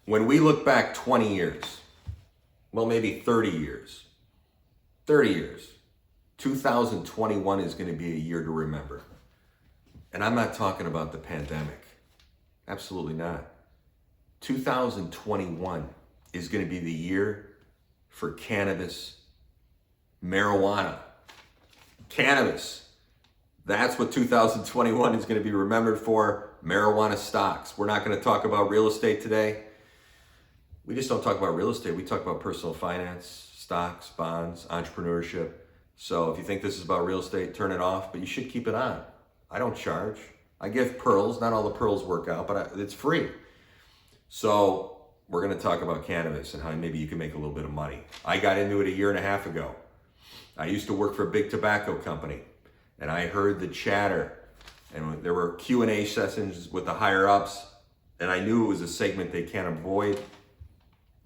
When we look back 20 years, well, maybe 30 years, 2021 is going to be a year to remember. And I'm not talking about the pandemic. Absolutely not. 2021 is going to be the year for cannabis, marijuana, cannabis. That's what 2021 is going to be remembered for. Marijuana stocks. We're not going to talk about real estate today. We just don't talk about real estate. We talk about personal finance, stocks, bonds, entrepreneurship. So if you think this is about real estate, turn it off, but you should keep it on. I don't charge. I give pearls. Not all the pearls work out, but it's free. So we're going to talk about cannabis and how maybe you can make a little bit of money. I got into it a year and a half ago. I used to work for a big tobacco company, and I heard the chatter, and there were Q&A sessions with the higher ups, and I knew it was a segment they can't avoid.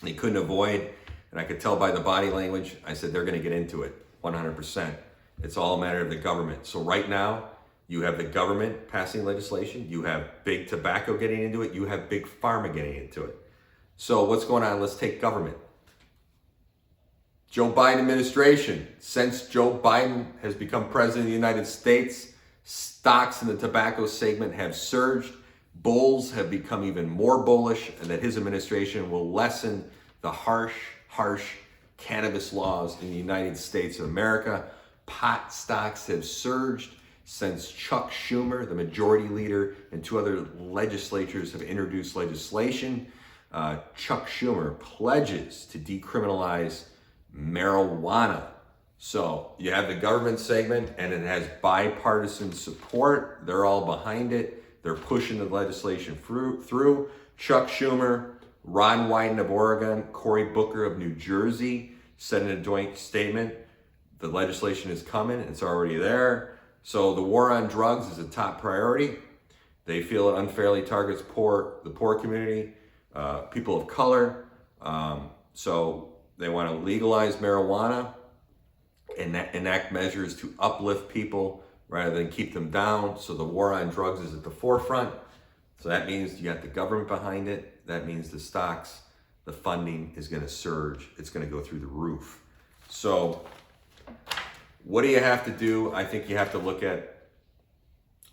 They couldn't avoid, and I could tell by the body language. I said, they're going to get into it 100%. It's all a matter of the government. So right now, you have the government passing legislation. You have big tobacco getting into it. You have big pharma getting into it. So what's going on? Let's take government. Joe Biden administration. Since Joe Biden has become president of the United States, stocks in the tobacco segment have surged. Bulls have become even more bullish, and that his administration will lessen the harsh cannabis laws in the United States of America. Pot stocks have surged since Chuck Schumer, the majority leader, and two other legislatures have introduced legislation. Chuck Schumer pledges to decriminalize marijuana. So you have the government segment, and it has bipartisan support. They're all behind it. They're pushing the legislation through. Chuck Schumer, Ron Wyden of Oregon, Cory Booker of New Jersey said in a joint statement, the legislation is coming. It's already there. So the war on drugs is a top priority. They feel it unfairly targets the poor community, people of color. So they want to legalize marijuana and enact measures to uplift people rather than keep them down. So the war on drugs is at the forefront. So that means you got the government behind it. That means the stocks, the funding is going to surge. It's going to go through the roof. So what do you have to do? I think you have to look at,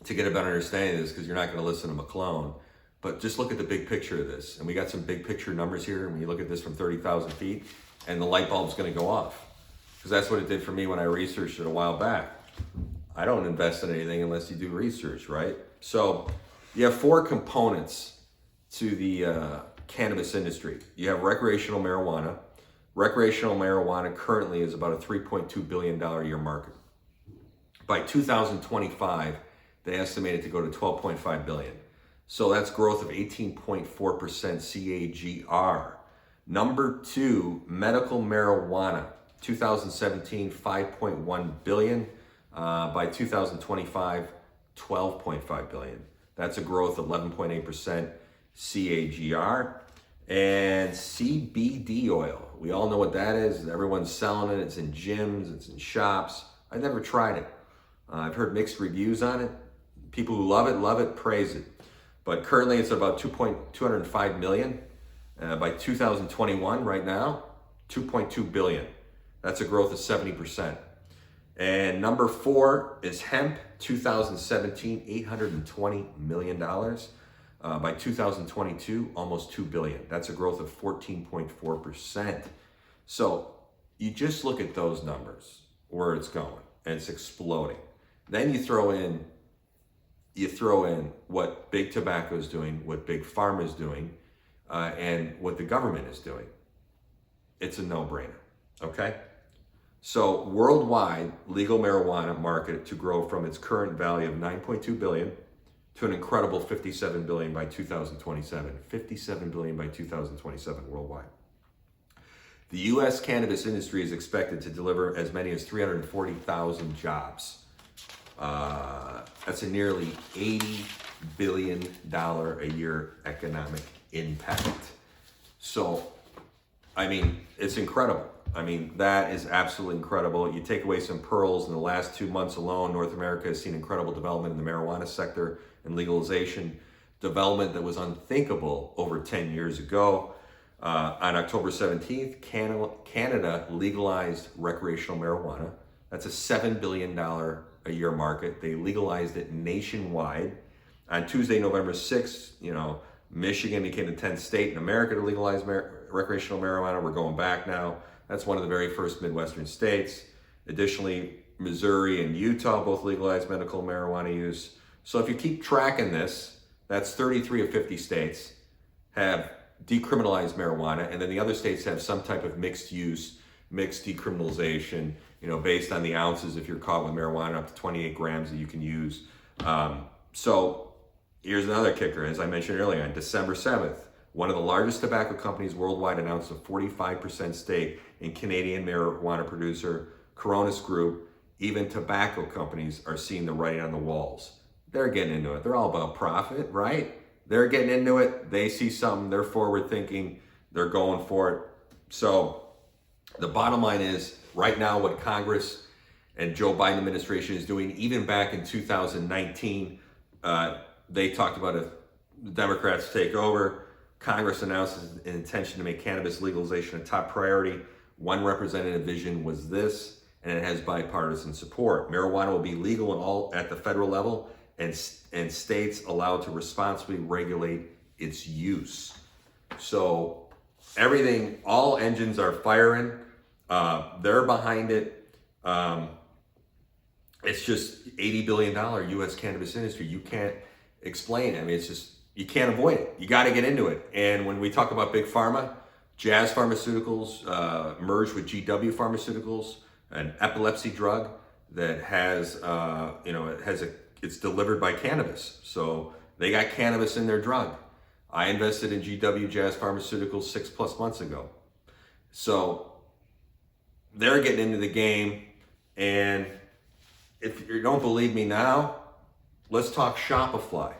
to get a better understanding of this, because you're not going to listen to McClone, but just look at the big picture of this. And we got some big picture numbers here. And when you look at this from 30,000 feet, and the light bulb's going to go off, because that's what it did for me when I researched it a while back. I don't invest in anything unless you do research, right? So you have four components to the cannabis industry. You have recreational marijuana. Recreational marijuana currently is about a $3.2 billion a year market. By 2025, they estimate it to go to $12.5 billion. So that's growth of 18.4% CAGR. Number two, medical marijuana. 2017, $5.1 billion. By 2025, $12.5 billion. That's a growth of 11.8% CAGR. And CBD oil. We all know what that is. Everyone's selling it. It's in gyms. It's in shops. I've never tried it. I've heard mixed reviews on it. People who love it, praise it. But currently it's about 205 million. By 2021, right now, 2.2 billion. That's a growth of 70%. And number four is hemp. 2017, $820 million. By 2022, almost $2 billion. That's a growth of 14.4%. So you just look at those numbers, where it's going, and it's exploding. Then you throw in what big tobacco is doing, what big pharma is doing, and what the government is doing. It's a no-brainer, okay? So worldwide, legal marijuana market to grow from its current value of $9.2 billion to an incredible $57 billion by 2027. $57 billion by 2027 worldwide. The U.S. cannabis industry is expected to deliver as many as 340,000 jobs. That's a nearly $80 billion a year economic impact. So, I mean, it's incredible. I mean, that is absolutely incredible. You take away some pearls, in the last 2 months alone, North America has seen incredible development in the marijuana sector and legalization. development that was unthinkable over 10 years ago. On October 17th, Canada legalized recreational marijuana. That's a $7 billion a year market. They legalized it nationwide. On Tuesday, November 6th, Michigan became the 10th state in America to legalize recreational marijuana. We're going back now. That's one of the very first Midwestern states. Additionally, Missouri and Utah both legalized medical marijuana use. So if you keep tracking this, that's 33 of 50 states have decriminalized marijuana, and then the other states have some type of mixed use, mixed decriminalization, based on the ounces. If you're caught with marijuana, up to 28 grams that you can use. So here's another kicker. As I mentioned earlier, on December 7th, one of the largest tobacco companies worldwide announced a 45% stake in Canadian marijuana producer Coronis Group. Even tobacco companies are seeing the writing on the walls. They're getting into it. They're all about profit, right? They're getting into it. They see something. They're forward thinking. They're going for it. So the bottom line is, right now, what Congress and Joe Biden administration is doing, even back in 2019, they talked about if the Democrats take over, Congress announces an intention to make cannabis legalization a top priority. One representative vision was this, and it has bipartisan support. Marijuana will be legal at the federal level, and states allowed to responsibly regulate its use. So everything, all engines are firing. They're behind it. It's just $80 billion U.S. cannabis industry. You can't explain it. I mean, it's just, you can't avoid it. You got to get into it. And when we talk about big pharma, Jazz Pharmaceuticals merged with GW Pharmaceuticals, an epilepsy drug that has, it's delivered by cannabis. So they got cannabis in their drug. I invested in GW Jazz Pharmaceuticals 6+ months ago. So they're getting into the game. And if you don't believe me now, let's talk Shopify.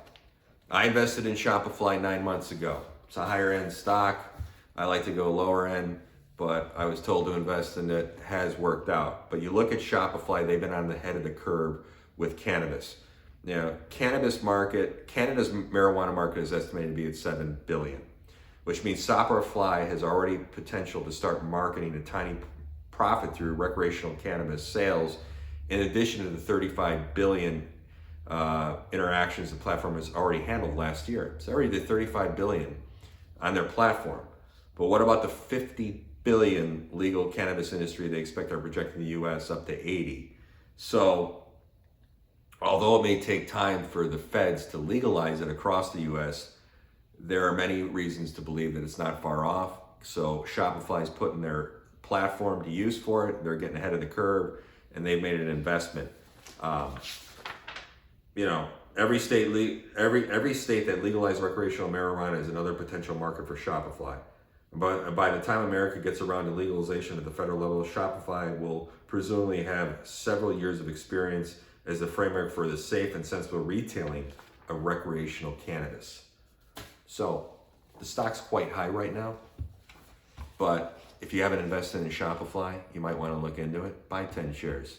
I invested in Shopify 9 months ago. It's a higher end stock. I like to go lower end, but I was told to invest in it. Has worked out. But you look at Shopify, they've been on the head of the curve with cannabis. Canada's marijuana market is estimated to be at $7 billion, which means Shopify has already potential to start marketing a tiny profit through recreational cannabis sales, in addition to the 35 billion interactions the platform has already handled last year. It's already did 35 billion on their platform. But what about the 50 billion legal cannabis industry they expect are projecting the US up to 80? So although it may take time for the feds to legalize it across the US, there are many reasons to believe that it's not far off. So Shopify's putting their platform to use for it. They're getting ahead of the curve, and they've made an investment. Every state that legalized recreational marijuana is another potential market for Shopify. But by the time America gets around to legalization at the federal level, Shopify will presumably have several years of experience as the framework for the safe and sensible retailing of recreational cannabis. So the stock's quite high right now, but if you haven't invested in Shopify, you might want to look into it. Buy 10 shares.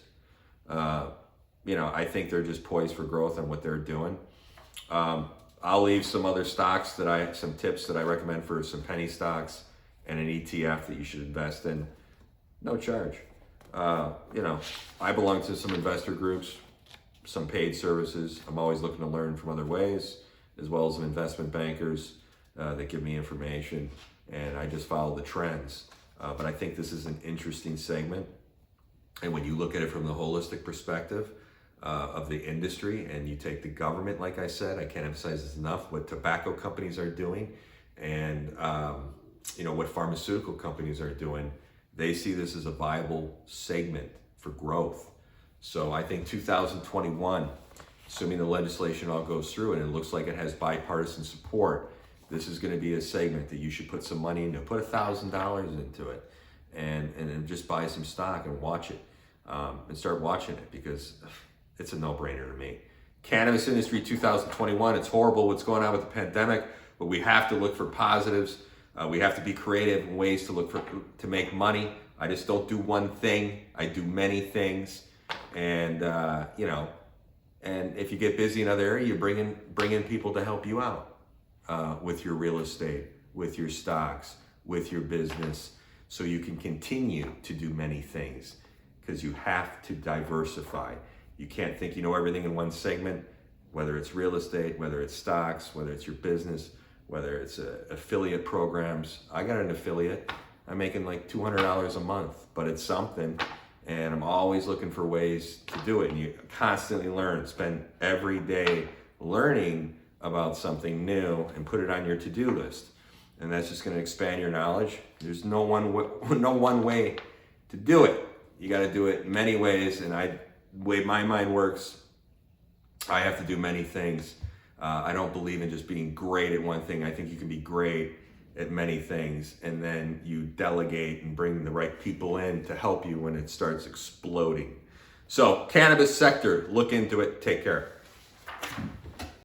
I think they're just poised for growth on what they're doing. I'll leave some other stocks some tips that I recommend for some penny stocks and an ETF that you should invest in. No charge. I belong to some investor groups, some paid services. I'm always looking to learn from other ways, as well as some investment bankers that give me information, and I just follow the trends. But I think this is an interesting segment. And when you look at it from the holistic perspective of the industry, and you take the government, like I said, I can't emphasize this enough, what tobacco companies are doing, and what pharmaceutical companies are doing, they see this as a viable segment for growth. So I think 2021, assuming the legislation all goes through and it looks like it has bipartisan support, this is going to be a segment that you should put some money into. Put $1,000 into it and just buy some stock and watch it and start watching it, because it's a no-brainer to me. Cannabis industry 2021, it's horrible what's going on with the pandemic, but we have to look for positives. We have to be creative in ways to make money. I just don't do one thing. I do many things. And, and if you get busy in other area, you bring in people to help you out. with your real estate, with your stocks, with your business, so you can continue to do many things, because you have to diversify. You can't think you know everything in one segment, whether it's real estate, whether it's stocks, whether it's your business, whether it's affiliate programs. I got an affiliate. I'm making like $200 a month, but it's something. And I'm always looking for ways to do it. And you constantly learn, spend every day learning about something new and put it on your to-do list. And that's just going to expand your knowledge. There's no one way to do it. You got to do it many ways. And the way my mind works, I have to do many things. I don't believe in just being great at one thing. I think you can be great at many things, and then you delegate and bring the right people in to help you when it starts exploding. So, cannabis sector, look into it. Take care.